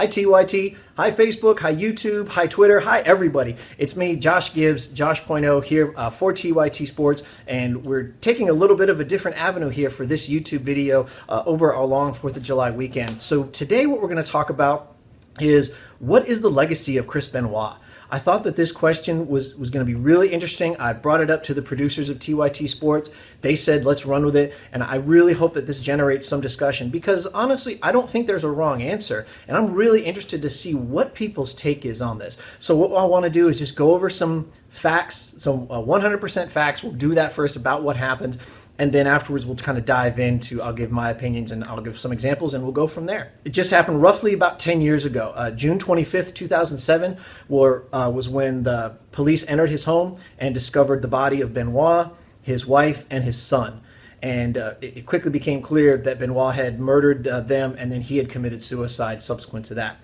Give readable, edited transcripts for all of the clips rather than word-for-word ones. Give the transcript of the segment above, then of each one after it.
Hi TYT, hi Facebook, hi YouTube, hi Twitter, hi everybody. It's me, Josh Gibbs, Josh.0 here for TYT Sports, and we're taking a little bit of a different avenue here for this YouTube video over our long 4th of July weekend. So today what we're going to talk about is, what is the legacy of Chris Benoit? I thought that this question was going to be really interesting. I brought it up to the producers of TYT Sports. They said, let's run with it. And I really hope that this generates some discussion because honestly, I don't think there's a wrong answer. And I'm really interested to see what people's take is on this. So what I want to do is just go over some facts, some 100% facts. We'll do that first about what happened. And then afterwards, we'll kind of dive into, I'll give my opinions and I'll give some examples and we'll go from there. It just happened roughly about 10 years ago. June 25th, 2007 was when the police entered his home and discovered the body of Benoit, his wife, and his son. And it quickly became clear that Benoit had murdered them and then he had committed suicide subsequent to that.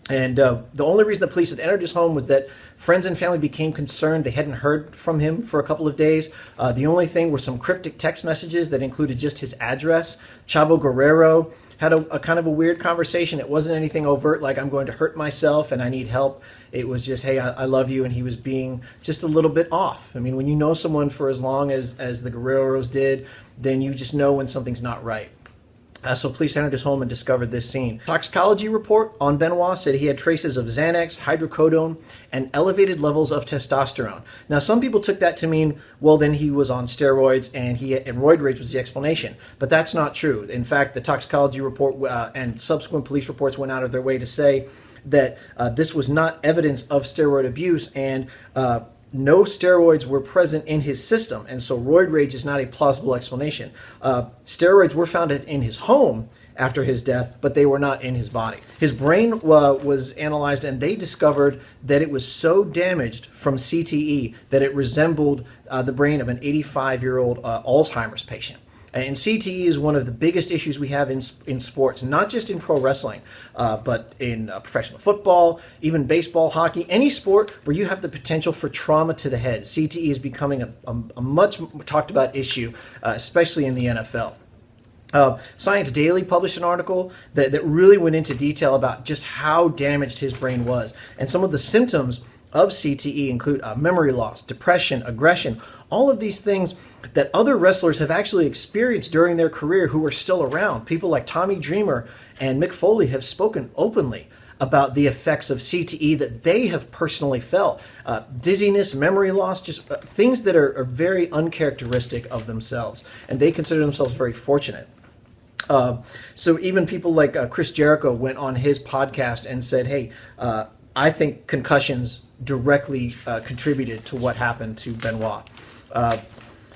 The only reason the police had entered his home was that friends and family became concerned. They hadn't heard from him for a couple of days. The only thing were some cryptic text messages that included just his address. Chavo Guerrero had a kind of a weird conversation. It wasn't anything overt like I'm going to hurt myself and I need help. It was just, hey, I love you, and he was being just a little bit off. I mean, when you know someone for as long as the Guerreros did, then you just know when something's not right. So police entered his home and discovered this scene. Toxicology report on Benoit said he had traces of Xanax, hydrocodone, and elevated levels of testosterone. Now, some people took that to mean, well, then he was on steroids and roid rage was the explanation. But that's not true. In fact, the toxicology report and subsequent police reports went out of their way to say that this was not evidence of steroid abuse and no steroids were present in his system, and so roid rage is not a plausible explanation. Steroids were found in his home after his death, but they were not in his body. His brain was analyzed, and they discovered that it was so damaged from CTE that it resembled the brain of an 85-year-old Alzheimer's patient. And CTE is one of the biggest issues we have in sports, not just in pro wrestling, but in professional football, even baseball, hockey, any sport where you have the potential for trauma to the head. CTE is becoming a much talked about issue, especially in the NFL. Science Daily published an article that really went into detail about just how damaged his brain was. And some of the symptoms of CTE include memory loss, depression, aggression, all of these things that other wrestlers have actually experienced during their career who are still around. People like Tommy Dreamer and Mick Foley have spoken openly about the effects of CTE that they have personally felt. Dizziness, memory loss, just things that are very uncharacteristic of themselves. And they consider themselves very fortunate. So even people like Chris Jericho went on his podcast and said, hey, I think concussions directly contributed to what happened to Benoit.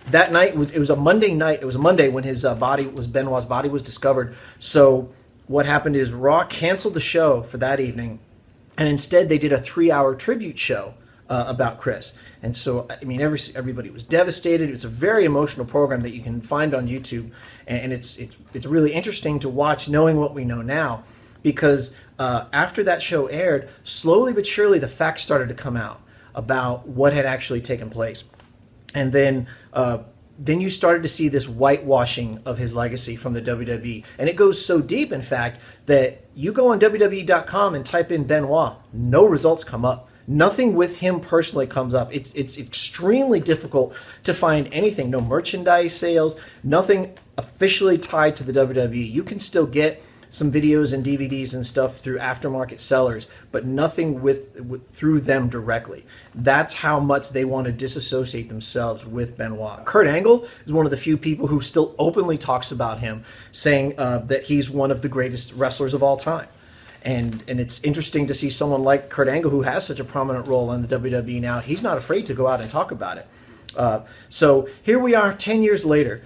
That night, it was a Monday night. It was a Monday when Benoit's body was discovered. So what happened is Raw canceled the show for that evening, and instead they did a 3-hour tribute show about Chris. And so, I mean, everybody was devastated. It's a very emotional program that you can find on YouTube, and it's really interesting to watch, knowing what we know now, because after that show aired, slowly but surely the facts started to come out about what had actually taken place. And then you started to see this whitewashing of his legacy from the WWE. And it goes so deep, in fact, that you go on WWE.com and type in Benoit, no results come up. Nothing with him personally comes up. It's extremely difficult to find anything. No merchandise sales, nothing officially tied to the WWE. You can still get some videos and DVDs and stuff through aftermarket sellers, but nothing through them directly. That's how much they want to disassociate themselves with Benoit. Kurt Angle is one of the few people who still openly talks about him, saying that he's one of the greatest wrestlers of all time. And it's interesting to see someone like Kurt Angle, who has such a prominent role in the WWE now, he's not afraid to go out and talk about it. So here we are 10 years later.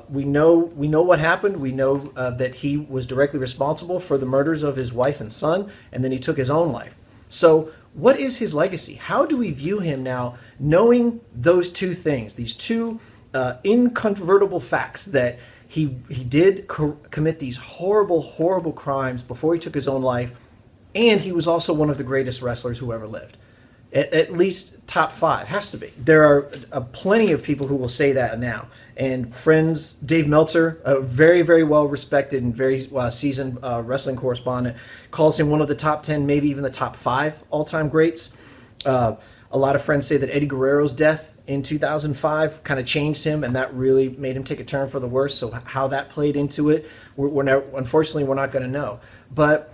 We know what happened. We know that he was directly responsible for the murders of his wife and son, and then he took his own life. So what is his legacy? How do we view him now, knowing those two things, these two incontrovertible facts, that he did commit these horrible, horrible crimes before he took his own life, and he was also one of the greatest wrestlers who ever lived? At least top 5 has to be. There are plenty of people who will say that now. And friends, Dave Meltzer, a very, very well respected and very seasoned wrestling correspondent, calls him one of the top 10, maybe even the top 5 all-time greats. A lot of friends say that Eddie Guerrero's death in 2005 kind of changed him, and that really made him take a turn for the worse. So how that played into it, unfortunately, we're not going to know. But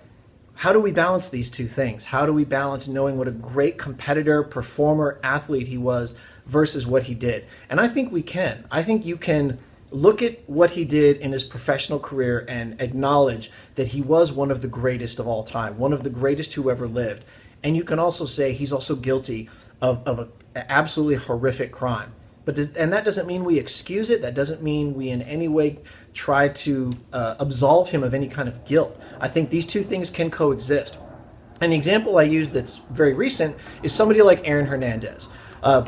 how do we balance these two things? How do we balance knowing what a great competitor, performer, athlete he was versus what he did? And I think we can. I think you can look at what he did in his professional career and acknowledge that he was one of the greatest of all time, one of the greatest who ever lived. And you can also say he's also guilty of an absolutely horrific crime. And that doesn't mean we excuse it. That doesn't mean we in any way try to absolve him of any kind of guilt. I think these two things can coexist. And the example I use that's very recent is somebody like Aaron Hernandez. A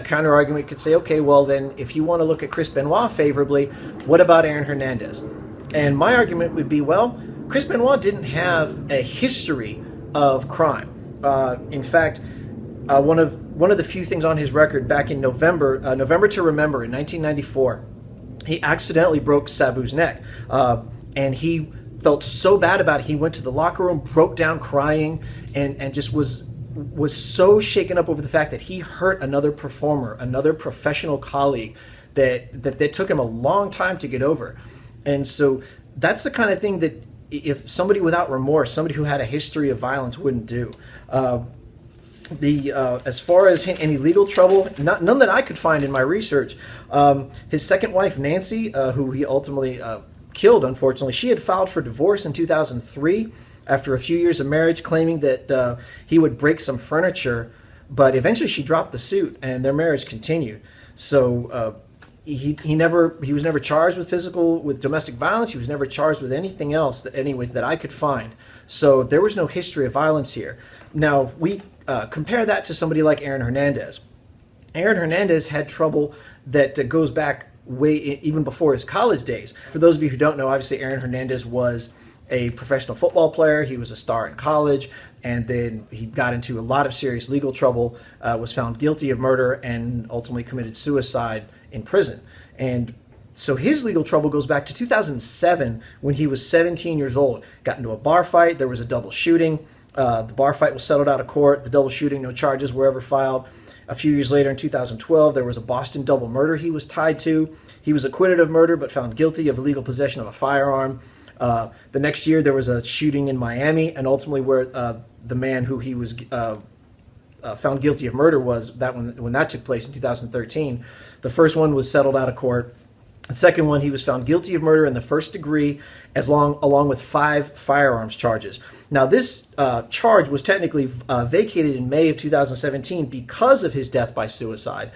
counter argument could say, okay, well then if you want to look at Chris Benoit favorably, what about Aaron Hernandez? And my argument would be, well, Chris Benoit didn't have a history of crime. In fact, one of the few things on his record back in November to Remember in 1994, he accidentally broke Sabu's neck, and he felt so bad about it. He went to the locker room, broke down crying, and just was so shaken up over the fact that he hurt another performer, another professional colleague, that took him a long time to get over. And so that's the kind of thing that if somebody without remorse, somebody who had a history of violence wouldn't do. As far as any legal trouble, none that I could find in my research. His second wife, Nancy, who he ultimately killed, unfortunately, she had filed for divorce in 2003 after a few years of marriage, claiming that he would break some furniture, but eventually she dropped the suit and their marriage continued. So he was never charged with domestic violence. He was never charged with anything else that I could find. So there was no history of violence here. Now, if we compare that to somebody like Aaron Hernandez. Aaron Hernandez had trouble that goes back even before his college days. For those of you who don't know, obviously Aaron Hernandez was a professional football player. He was a star in college, and then he got into a lot of serious legal trouble, was found guilty of murder, and ultimately committed suicide in prison. And so his legal trouble goes back to 2007 when he was 17 years old. Got into a bar fight. There was a double shooting. The bar fight was settled out of court. The double shooting, no charges were ever filed. A few years later, in 2012, there was a Boston double murder he was tied to. He was acquitted of murder but found guilty of illegal possession of a firearm. The next year, there was a shooting in Miami, and ultimately where the man who he was found guilty of murder was when that took place in 2013. The first one was settled out of court. The second one, he was found guilty of murder in the first degree, along with 5 firearms charges. Now, this charge was technically vacated in May of 2017 because of his death by suicide.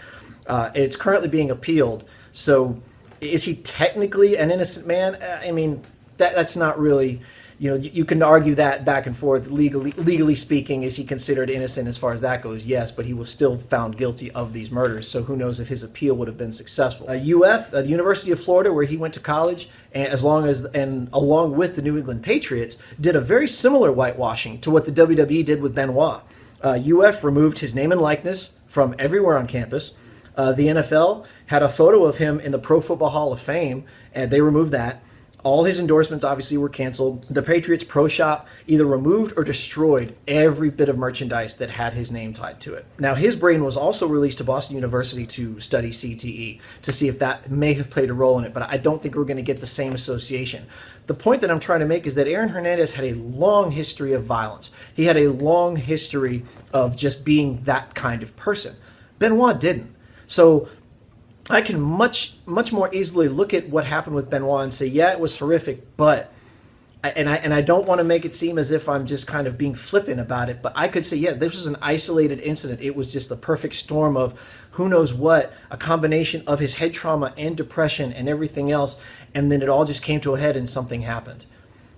It's currently being appealed. So, is he technically an innocent man? I mean, that's not really. You can argue that back and forth. Legally speaking, is he considered innocent as far as that goes? Yes, but he was still found guilty of these murders. So who knows if his appeal would have been successful. the University of Florida, where he went to college, and along with the New England Patriots, did a very similar whitewashing to what the WWE did with Benoit. UF removed his name and likeness from everywhere on campus. The NFL had a photo of him in the Pro Football Hall of Fame, and they removed that. All his endorsements obviously were canceled. The Patriots Pro Shop either removed or destroyed every bit of merchandise that had his name tied to it. Now, his brain was also released to Boston University to study CTE to see if that may have played a role in it, but I don't think we're going to get the same association. The point that I'm trying to make is that Aaron Hernandez had a long history of violence. He had a long history of just being that kind of person. Benoit didn't. So I can much more easily look at what happened with Benoit and say, yeah, it was horrific, but I don't want to make it seem as if I'm just kind of being flippant about it, but I could say, yeah, this was an isolated incident. It was just the perfect storm of who knows what, a combination of his head trauma and depression and everything else, and then it all just came to a head and something happened.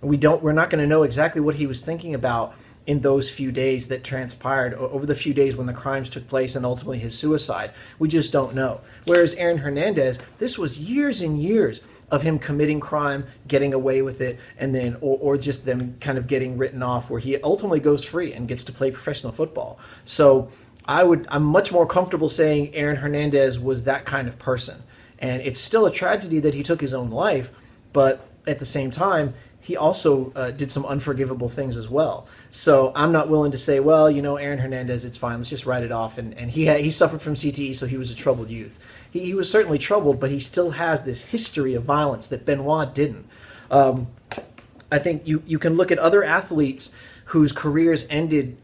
We're not going to know exactly what he was thinking about in those few days that transpired, over the few days when the crimes took place and ultimately his suicide. We just don't know. Whereas Aaron Hernandez, this was years and years of him committing crime, getting away with it, and then or just them kind of getting written off, where he ultimately goes free and gets to play professional football. So I'm much more comfortable saying Aaron Hernandez was that kind of person. And it's still a tragedy that he took his own life, but at the same time, he also did some unforgivable things as well. So I'm not willing to say, well, Aaron Hernandez, it's fine, let's just write it off. And he suffered from CTE, so he was a troubled youth. He was certainly troubled, but he still has this history of violence that Benoit didn't. I think you can look at other athletes whose careers ended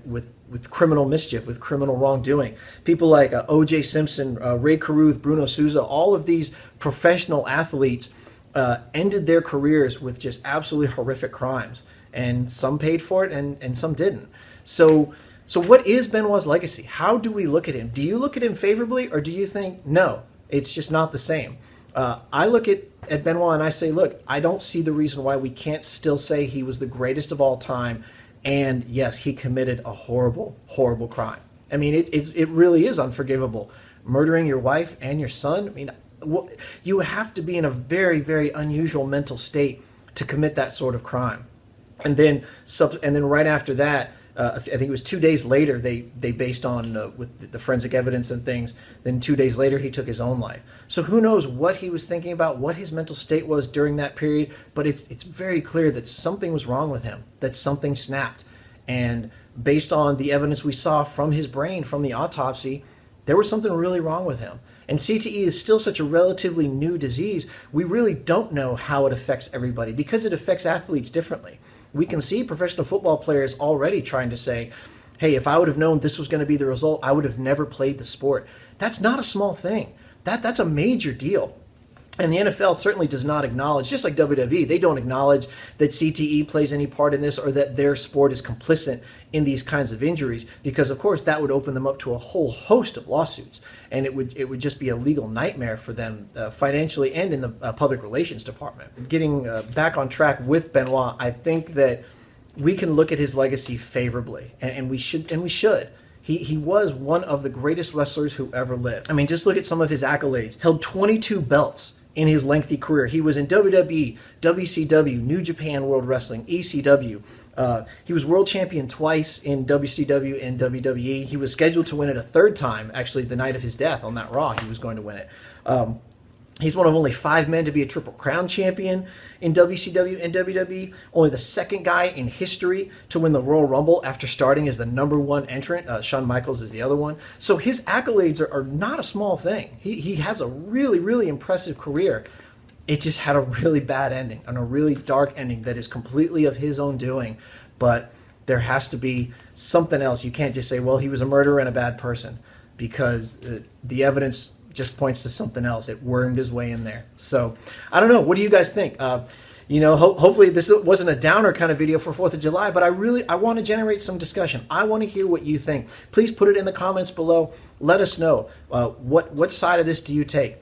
with criminal mischief, with criminal wrongdoing. People like O.J. Simpson, Ray Caruth, Bruno Souza, all of these professional athletes ended their careers with just absolutely horrific crimes. And some paid for it and some didn't. So what is Benoit's legacy? How do we look at him? Do you look at him favorably, or do you think, no, it's just not the same? I look at Benoit and I say, look, I don't see the reason why we can't still say he was the greatest of all time. And yes, he committed a horrible, horrible crime. I mean, it really is unforgivable. Murdering your wife and your son, I mean, you have to be in a very, very unusual mental state to commit that sort of crime. And then right after that, I think it was 2 days later, they based on with the forensic evidence and things, then 2 days later he took his own life. So who knows what he was thinking about, what his mental state was during that period, but it's very clear that something was wrong with him, that something snapped. And based on the evidence we saw from his brain, from the autopsy, there was something really wrong with him. And CTE is still such a relatively new disease, we really don't know how it affects everybody because it affects athletes differently. We can see professional football players already trying to say, hey, if I would have known this was going to be the result, I would have never played the sport. That's not a small thing. That's a major deal. And the NFL certainly does not acknowledge, just like WWE, they don't acknowledge that CTE plays any part in this or that their sport is complicit in these kinds of injuries, because of course that would open them up to a whole host of lawsuits, and it would just be a legal nightmare for them financially and in the public relations department. Getting back on track with Benoit, I think that we can look at his legacy favorably, and we should. He was one of the greatest wrestlers who ever lived. I mean, just look at some of his accolades. Held 22 belts in his lengthy career. He was in WWE, WCW, New Japan World Wrestling, ECW. He was world champion twice in WCW and WWE. He was scheduled to win it a third time, actually, the night of his death on that Raw. He was going to win it. He's one of only 5 men to be a Triple Crown champion in WCW and WWE. Only the second guy in history to win the Royal Rumble after starting as the #1 entrant. Shawn Michaels is the other one. So his accolades are not a small thing. He has a really, really impressive career. It just had a really bad ending and a really dark ending that is completely of his own doing. But there has to be something else. You can't just say, well, he was a murderer and a bad person, because the evidence just points to something else that wormed his way in there. So I don't know. What do you guys think? Hopefully this wasn't a downer kind of video for 4th of July, but I want to generate some discussion. I want to hear what you think. Please put it in the comments below. Let us know what side of this do you take.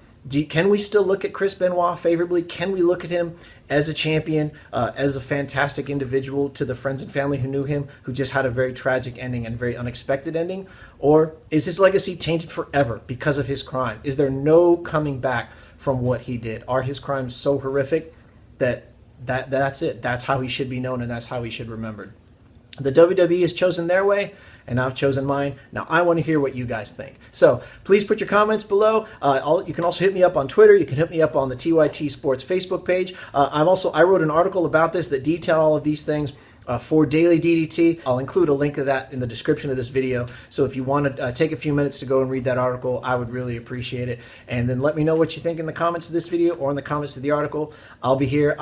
Can we still look at Chris Benoit favorably? Can we look at him as a champion, as a fantastic individual to the friends and family who knew him, who just had a very tragic ending and very unexpected ending? Or is his legacy tainted forever because of his crime? Is there no coming back from what he did? Are his crimes so horrific that's it? That's how he should be known, and that's how he should be remembered. The WWE has chosen their way, and I've chosen mine. Now I want to hear what you guys think. So please put your comments below. You can also hit me up on Twitter. You can hit me up on the TYTSports Facebook page. I wrote an article about this that detail all of these things for Daily DDT. I'll include a link to that in the description of this video. So if you want to take a few minutes to go and read that article, I would really appreciate it. And then let me know what you think in the comments of this video or in the comments of the article. I'll be here.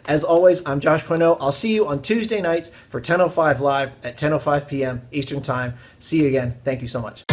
As always, I'm Josh Benoit. I'll see you on Tuesday nights for 10:05 live at 10:05 p.m. Eastern Time. See you again. Thank you so much.